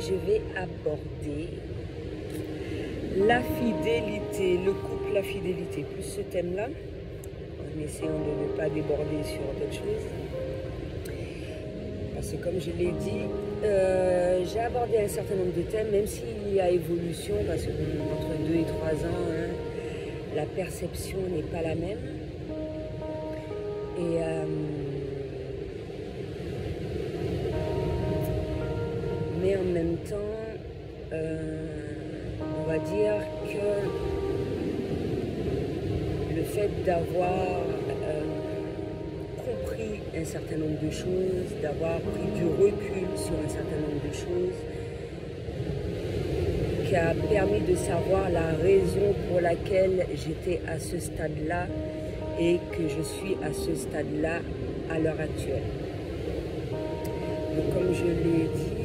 je vais aborder la fidélité, le couple, la fidélité, plus ce thème-là, en essayant de ne pas déborder sur d'autres choses. Parce que comme je l'ai dit, j'ai abordé un certain nombre de thèmes, même s'il y a évolution, parce que entre 2 et 3 ans, hein, la perception n'est pas la même. Et mais en même temps, on va dire que le fait d'avoir compris un certain nombre de choses, d'avoir pris du recul sur un certain nombre de choses, qui a permis de savoir la raison pour laquelle j'étais à ce stade-là et que je suis à ce stade-là à l'heure actuelle. Donc comme je l'ai dit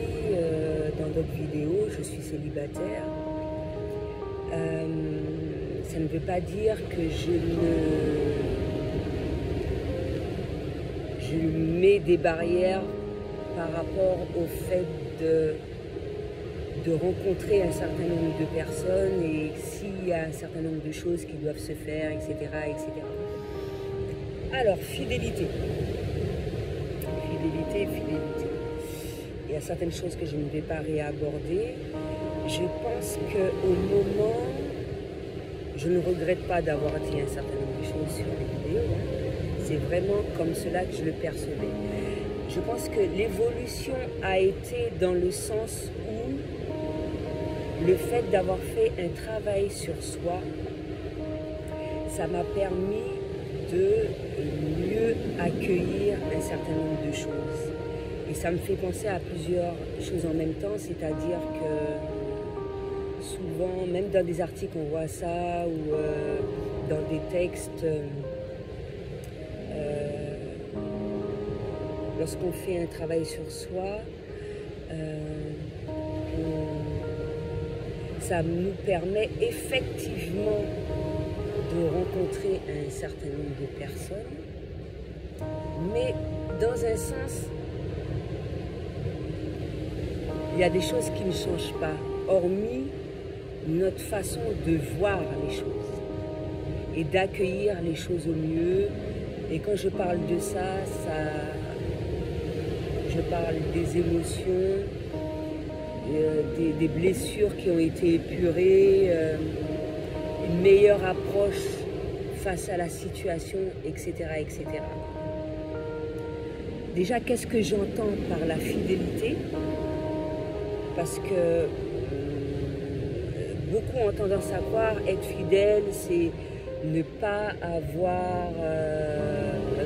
dans d'autres vidéos, je suis célibataire. Ça ne veut pas dire que je mets des barrières par rapport au fait de rencontrer un certain nombre de personnes et s'il y a un certain nombre de choses qui doivent se faire, etc. etc. Alors, fidélité. Fidélité. Il y a certaines choses que je ne vais pas réaborder. Je pense qu'au moment, je ne regrette pas d'avoir dit un certain nombre de choses sur les vidéos. Hein. C'est vraiment comme cela que je le percevais. Je pense que l'évolution a été dans le sens où le fait d'avoir fait un travail sur soi, ça m'a permis de mieux accueillir un certain nombre de choses. Et ça me fait penser à plusieurs choses en même temps, c'est-à-dire que souvent, même dans des articles, on voit ça, ou dans des textes, lorsqu'on fait un travail sur soi, ça nous permet effectivement de rencontrer un certain nombre de personnes, mais dans un sens, il y a des choses qui ne changent pas, hormis notre façon de voir les choses et d'accueillir les choses au mieux. Et quand je parle de ça, je parle des émotions, des blessures qui ont été épurées, une meilleure approche face à la situation, etc., etc. Déjà, qu'est-ce que j'entends par la fidélité? Parce que beaucoup ont tendance à croire être fidèle, c'est ne pas avoir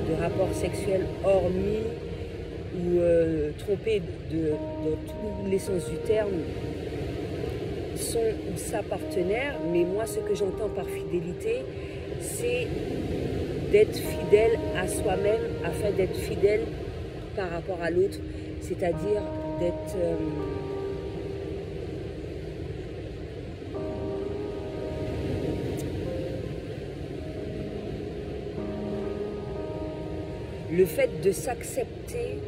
de rapport sexuel hormis ou tromper dans tous les sens du terme son ou sa partenaire. Mais moi, ce que j'entends par fidélité, c'est d'être fidèle à soi-même afin d'être fidèle par rapport à l'autre, c'est-à-dire d'être le fait de s'accepter,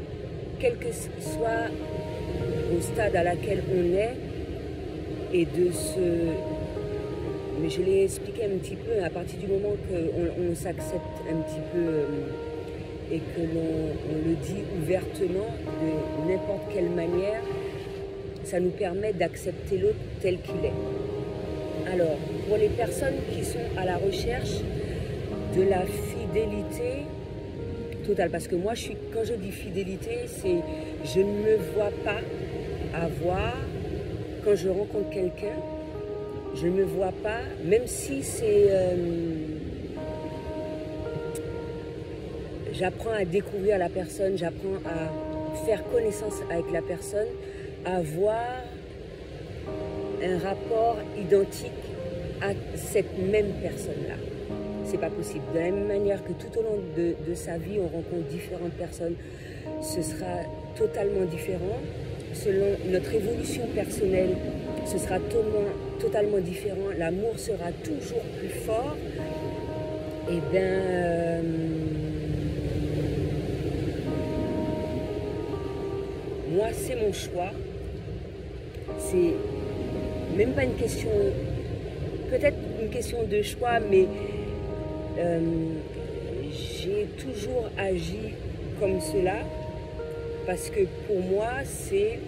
quel que soit au stade à laquelle on est, et de se... Mais je l'ai expliqué un petit peu, à partir du moment qu'on s'accepte un petit peu et que l'on le dit ouvertement, de n'importe quelle manière, ça nous permet d'accepter l'autre tel qu'il est. Alors, pour les personnes qui sont à la recherche de la fidélité totale, parce que moi, quand je dis fidélité, c'est je ne me vois pas avoir, quand je rencontre quelqu'un, je ne me vois pas, même si c'est... j'apprends à découvrir la personne, j'apprends à faire connaissance avec la personne, avoir un rapport identique à cette même personne-là. C'est pas possible. De la même manière que tout au long de sa vie, on rencontre différentes personnes, ce sera totalement différent. Selon notre évolution personnelle, ce sera totalement différent. L'amour sera toujours plus fort. Et bien, moi, c'est mon choix. c'est même pas une question, peut-être une question de choix, mais j'ai toujours agi comme cela parce que pour moi, c'est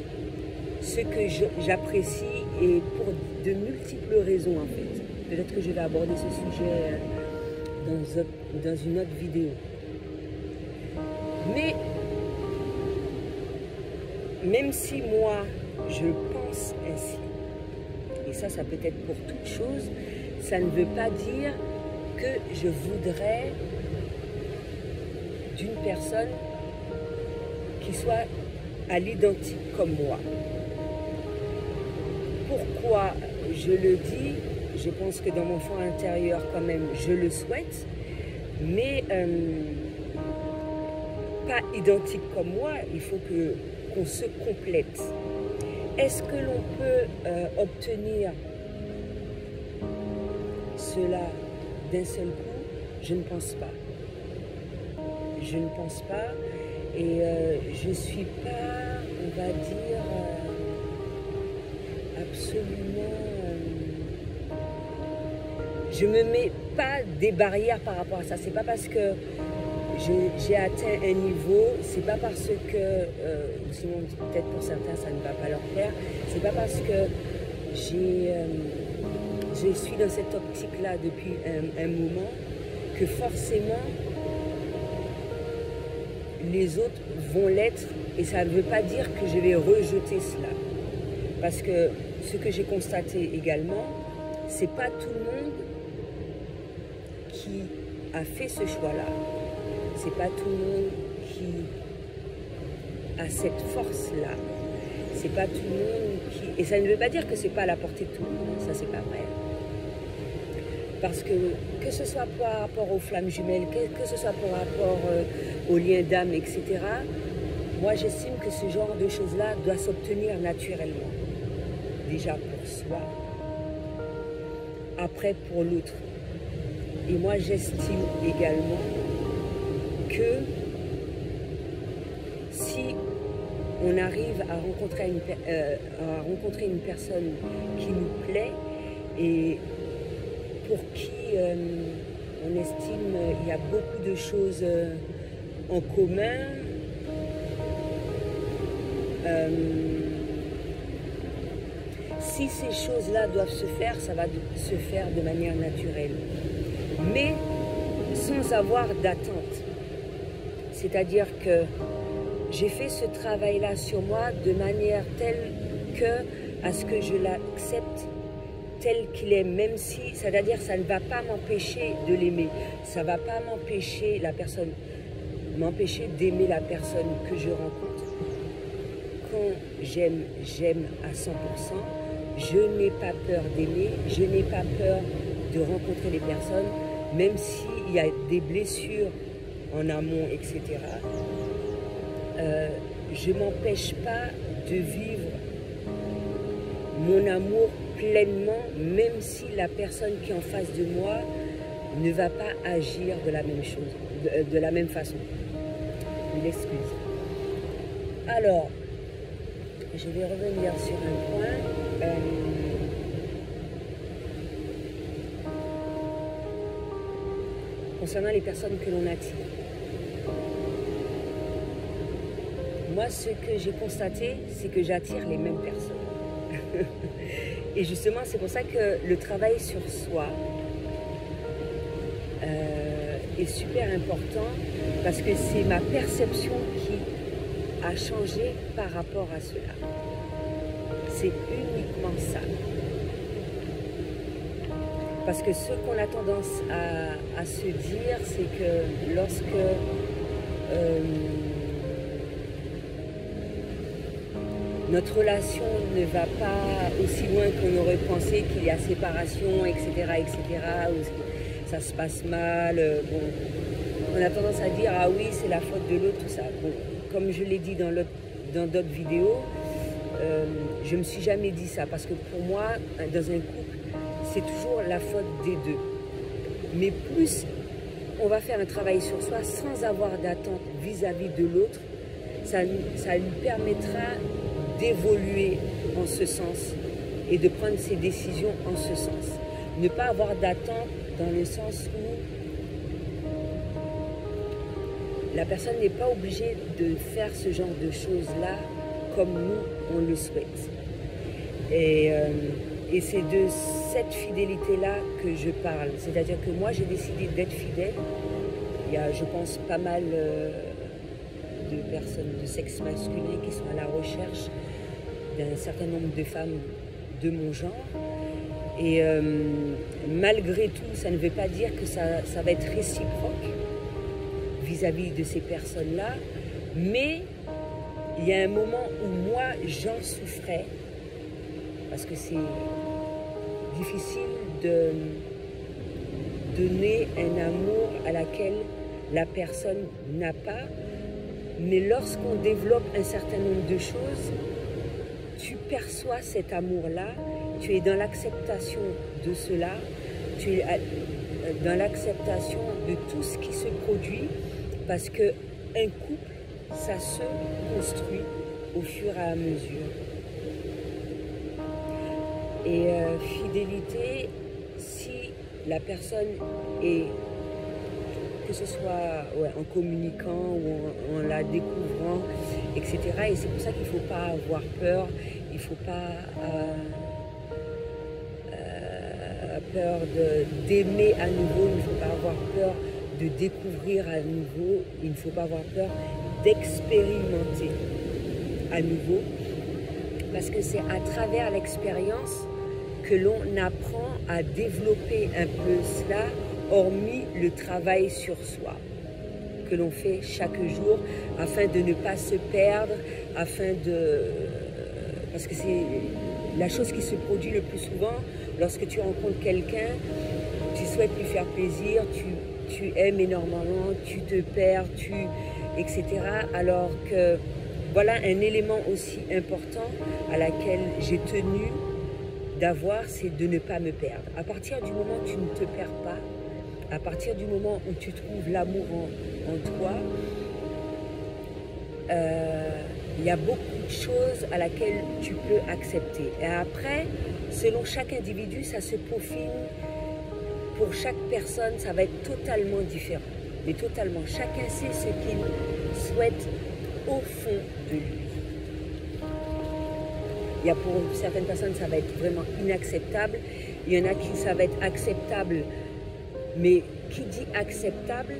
ce que j'apprécie et pour de multiples raisons en fait. Peut-être que je vais aborder ce sujet dans une autre vidéo. Mais même si moi, je pense ainsi, et ça peut être pour toute chose, ça ne veut pas dire que je voudrais d'une personne qui soit à l'identique comme moi. Pourquoi je le dis? Je pense que dans mon fond intérieur, quand même, je le souhaite, mais pas identique comme moi, il faut qu'on se complète. Est-ce que l'on peut obtenir cela d'un seul coup? Je ne pense pas. Je ne pense pas. Et je ne suis pas, on va dire, absolument... je ne me mets pas des barrières par rapport à ça. C'est pas parce que j'ai atteint un niveau, c'est pas parce que, sinon peut-être pour certains ça ne va pas leur plaire, c'est pas parce que je suis dans cette optique-là depuis un moment que forcément les autres vont l'être, et ça ne veut pas dire que je vais rejeter cela. Parce que ce que j'ai constaté également, c'est pas tout le monde qui a fait ce choix-là. C'est pas tout le monde qui a cette force-là. C'est pas tout le monde qui... Et ça ne veut pas dire que c'est pas à la portée de tout le monde. Ça, c'est pas vrai. Parce que ce soit par rapport aux flammes jumelles, que ce soit par rapport aux liens d'âme, etc., moi, j'estime que ce genre de choses-là doit s'obtenir naturellement. Déjà pour soi, après pour l'autre. Et moi, j'estime également que si on arrive à rencontrer une personne qui nous plaît et pour qui on estime il y a beaucoup de choses en commun, si ces choses-là doivent se faire, ça va se faire de manière naturelle, mais sans avoir d'attente. C'est-à-dire que j'ai fait ce travail-là sur moi de manière telle que, à ce que je l'accepte tel qu'il est, même si, c'est-à-dire ça ne va pas m'empêcher de l'aimer, ça ne va pas m'empêcher d'aimer la personne que je rencontre. Quand j'aime à 100%, je n'ai pas peur d'aimer, je n'ai pas peur de rencontrer les personnes, même s'il y a des blessures en amont, etc. Je ne m'empêche pas de vivre mon amour pleinement, même si la personne qui est en face de moi ne va pas agir de la même chose, de la même façon. Une excuse. Alors, je vais revenir sur un point. Concernant les personnes que l'on attire. Moi, ce que j'ai constaté, c'est que j'attire les mêmes personnes. Et justement, c'est pour ça que le travail sur soi est super important, parce que c'est ma perception qui a changé par rapport à cela. C'est uniquement ça. Parce que ce qu'on a tendance à se dire, c'est que lorsque notre relation ne va pas aussi loin qu'on aurait pensé, qu'il y a séparation, etc., ou ça se passe mal, bon, on a tendance à dire « Ah oui, c'est la faute de l'autre, tout ça ». Bon, comme je l'ai dit dans d'autres vidéos, je ne me suis jamais dit ça, parce que pour moi, dans un couple, c'est toujours la faute des deux. Mais plus on va faire un travail sur soi sans avoir d'attente vis-à-vis de l'autre, ça lui permettra d'évoluer en ce sens et de prendre ses décisions en ce sens. Ne pas avoir d'attente dans le sens où la personne n'est pas obligée de faire ce genre de choses-là comme nous, on le souhaite. Et c'est de cette fidélité-là que je parle. C'est-à-dire que moi, j'ai décidé d'être fidèle. Il y a, je pense, pas mal de personnes de sexe masculin qui sont à la recherche d'un certain nombre de femmes de mon genre. Et malgré tout, ça ne veut pas dire que ça va être réciproque vis-à-vis de ces personnes-là. Mais il y a un moment où moi, j'en souffrais. Parce que c'est difficile de donner un amour à laquelle la personne n'a pas. Mais lorsqu'on développe un certain nombre de choses, tu perçois cet amour-là, tu es dans l'acceptation de cela, tu es dans l'acceptation de tout ce qui se produit, parce qu'un couple, ça se construit au fur et à mesure. Et fidélité, si la personne est, que ce soit en communiquant ou en la découvrant, etc. Et c'est pour ça qu'il ne faut pas avoir peur, il ne faut pas peur d'aimer à nouveau, il ne faut pas avoir peur de découvrir à nouveau, il ne faut pas avoir peur d'expérimenter à nouveau, parce que c'est à travers l'expérience que l'on apprend à développer un peu cela, hormis le travail sur soi que l'on fait chaque jour afin de ne pas se perdre, parce que c'est la chose qui se produit le plus souvent lorsque tu rencontres quelqu'un, tu souhaites lui faire plaisir, tu aimes énormément, tu te perds, etc. Alors que voilà un élément aussi important à laquelle j'ai tenu d'avoir, c'est de ne pas me perdre. À partir du moment où tu ne te perds pas, à partir du moment où tu trouves l'amour en toi, il y a beaucoup de choses à laquelle tu peux accepter. Et après, selon chaque individu, ça se peaufine. Pour chaque personne, ça va être totalement différent. Mais totalement. Chacun sait ce qu'il souhaite au fond de lui. Il y a pour certaines personnes, ça va être vraiment inacceptable. Il y en a qui, ça va être acceptable. Mais qui dit acceptable,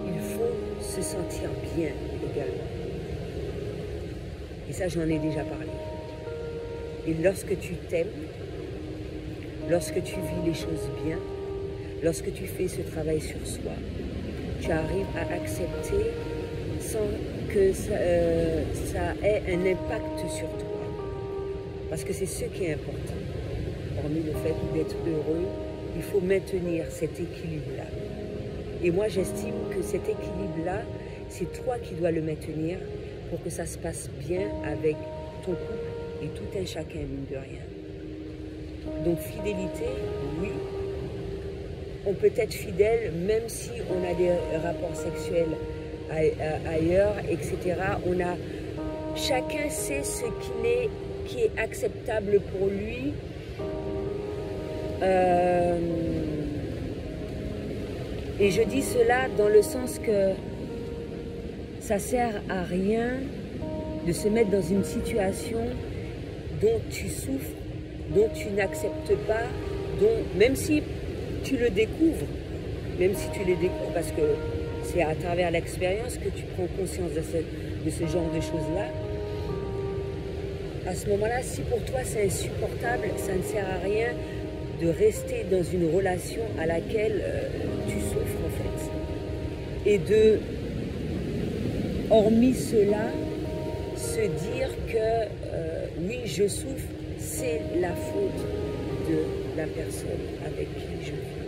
il faut se sentir bien également. Et ça, j'en ai déjà parlé. Et lorsque tu t'aimes, lorsque tu vis les choses bien, lorsque tu fais ce travail sur soi, tu arrives à accepter sans que ça ait un impact sur toi. Parce que c'est ce qui est important. Hormis le fait d'être heureux, il faut maintenir cet équilibre-là. Et moi, j'estime que cet équilibre-là, c'est toi qui dois le maintenir pour que ça se passe bien avec ton couple et tout un chacun, mine de rien. Donc, fidélité, oui. On peut être fidèle même si on a des rapports sexuels ailleurs, etc. Chacun sait ce qui est acceptable pour lui. Et je dis cela dans le sens que ça sert à rien de se mettre dans une situation dont tu souffres, dont tu n'acceptes pas, même si tu le découvres, parce que c'est à travers l'expérience que tu prends conscience de ce genre de choses-là. À ce moment-là, si pour toi c'est insupportable, ça ne sert à rien de rester dans une relation à laquelle tu souffres en fait. Et hormis cela, se dire que oui, je souffre, c'est la faute de la personne avec qui je vis.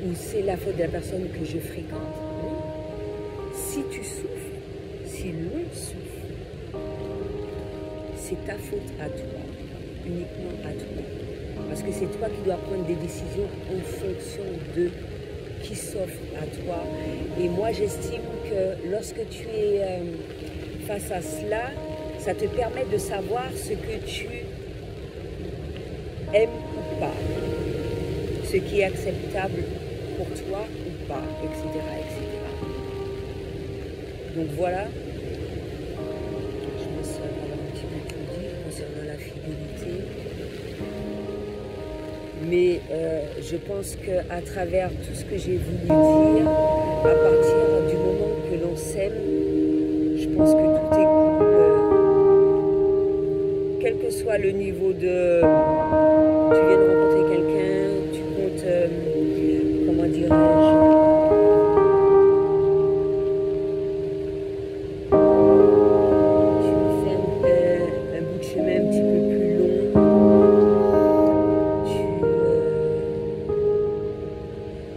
Ou c'est la faute de la personne que je fréquente. Si tu souffres, si l'on souffre, c'est ta faute à toi, uniquement à toi. Parce que c'est toi qui dois prendre des décisions en fonction de qui s'offre à toi. Et moi, j'estime que lorsque tu es face à cela, ça te permet de savoir ce que tu aimes ou pas, ce qui est acceptable pour toi ou pas, etc., etc. Donc voilà, je pense avoir un petit peu tout dit concernant la fidélité. Mais je pense qu'à travers tout ce que j'ai voulu dire, à partir du moment que l'on s'aime, je pense que tout est cool. Quel que soit le niveau de... Tu viens de rencontrer quelqu'un, tu comptes, comment dirais-je,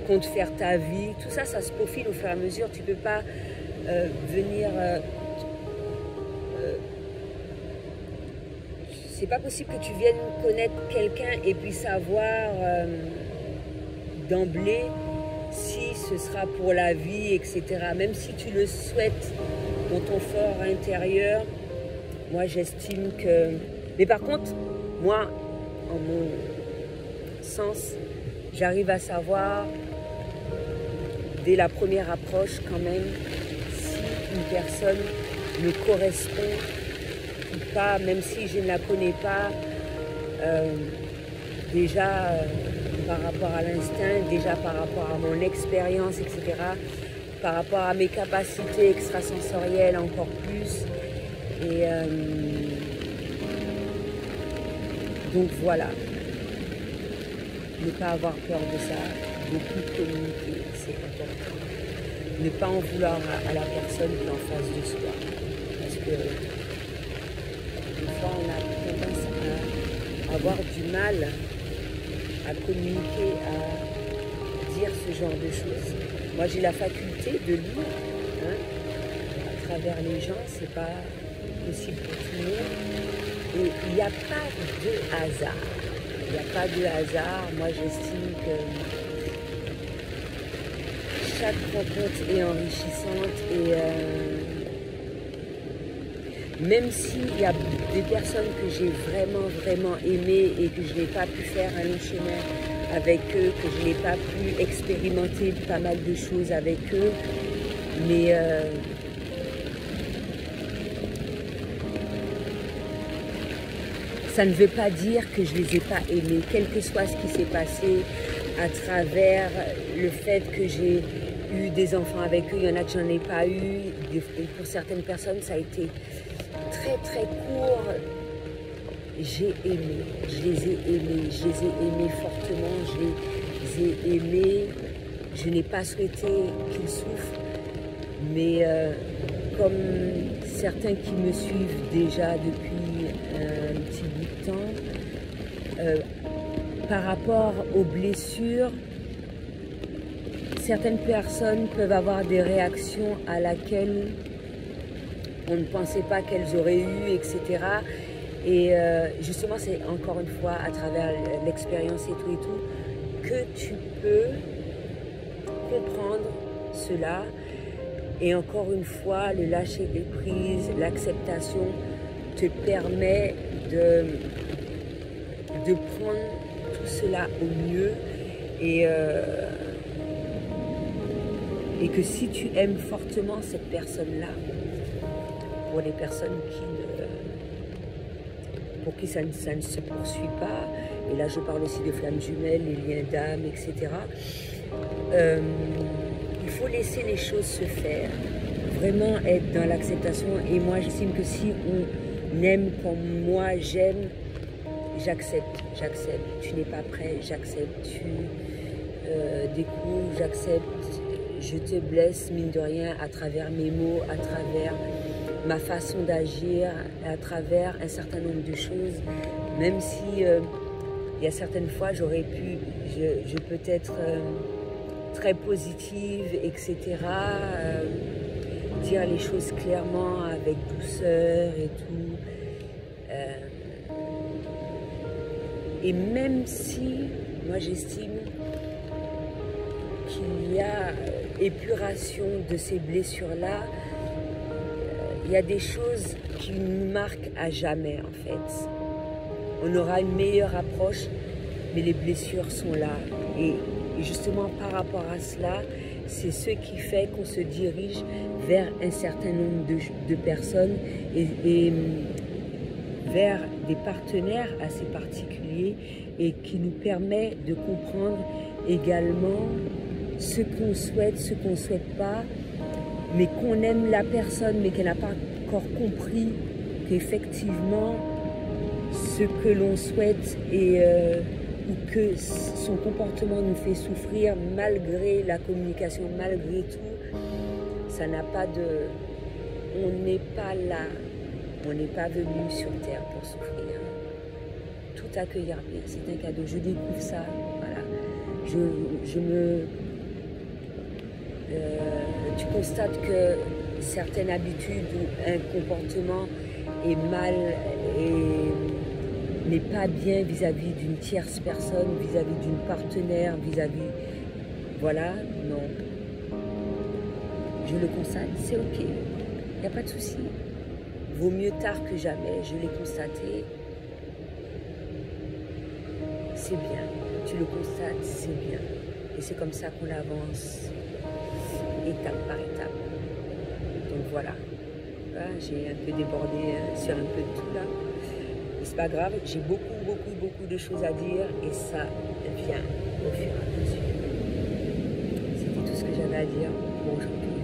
compte faire ta vie, tout ça, ça se profile au fur et à mesure. Tu ne peux pas venir... c'est pas possible que tu viennes connaître quelqu'un et puis savoir d'emblée si ce sera pour la vie, etc. Même si tu le souhaites dans ton fort intérieur, moi j'estime que... Mais par contre, moi, en mon sens, j'arrive à savoir dès la première approche quand même si une personne me correspond ou pas, même si je ne la connais pas, déjà par rapport à l'instinct, déjà par rapport à mon expérience, etc., par rapport à mes capacités extrasensorielles encore plus. Et donc voilà, ne pas avoir peur de ça, beaucoup communiquer, c'est important. Ne pas en vouloir à la personne qui est en face de soi. Parce que des fois on a tendance à avoir du mal à communiquer, à dire ce genre de choses. Moi j'ai la faculté de lire à travers les gens, c'est pas possible pour tout le monde. Et il n'y a pas de hasard. Il n'y a pas de hasard. Moi j'estime que chaque rencontre est enrichissante et même s'il y a des personnes que j'ai vraiment aimées et que je n'ai pas pu faire un long chemin avec eux, que je n'ai pas pu expérimenter pas mal de choses avec eux, mais ça ne veut pas dire que je ne les ai pas aimés, quel que soit ce qui s'est passé à travers le fait que j'ai eu des enfants avec eux, il y en a que j'en ai pas eu, et pour certaines personnes ça a été très court. J'ai aimé, je les ai aimés fortement, je les ai aimés, je n'ai pas souhaité qu'ils souffrent, mais comme certains qui me suivent déjà depuis un petit bout de temps, par rapport aux blessures, certaines personnes peuvent avoir des réactions à laquelle on ne pensait pas qu'elles auraient eu, etc. Et justement, c'est encore une fois à travers l'expérience et tout, que tu peux comprendre cela. Et encore une fois, le lâcher prise, l'acceptation te permet de prendre tout cela au mieux. Et que si tu aimes fortement cette personne-là, pour les personnes pour qui ça ne se poursuit pas, et là je parle aussi de flammes jumelles, les liens d'âme, etc., il faut laisser les choses se faire, vraiment être dans l'acceptation. Et moi j'estime que si on aime comme moi j'aime, j'accepte, tu n'es pas prêt, j'accepte, tu découvres, j'accepte, je te blesse mine de rien à travers mes mots, à travers ma façon d'agir, à travers un certain nombre de choses, même si il y a certaines fois j'aurais pu, je peux être très positive, etc., dire les choses clairement avec douceur et tout, et même si moi j'estime qu'il y a épuration de ces blessures-là, il y a des choses qui nous marquent à jamais en fait. On aura une meilleure approche, mais les blessures sont là. Et justement par rapport à cela, c'est ce qui fait qu'on se dirige vers un certain nombre de personnes et vers des partenaires assez particuliers et qui nous permet de comprendre également ce qu'on souhaite, ce qu'on ne souhaite pas, mais qu'on aime la personne, mais qu'elle n'a pas encore compris qu'effectivement, ce que l'on souhaite ou que son comportement nous fait souffrir malgré la communication, malgré tout, ça n'a pas de... On n'est pas là, on n'est pas venu sur Terre pour souffrir. Tout accueillir bien, c'est un cadeau. Je découvre ça, voilà. Tu constates que certaines habitudes ou un comportement est mal et n'est pas bien vis-à-vis d'une tierce personne, vis-à-vis d'une partenaire, vis-à-vis... Voilà, non. Je le constate, c'est ok. Il n'y a pas de souci. Vaut mieux tard que jamais, je l'ai constaté. C'est bien. Tu le constates, c'est bien. Et c'est comme ça qu'on avance, étape par étape. Donc voilà. J'ai un peu débordé sur un peu de tout là. C'est pas grave, j'ai beaucoup de choses à dire et ça vient au fur et à mesure. C'était tout ce que j'avais à dire pour aujourd'hui.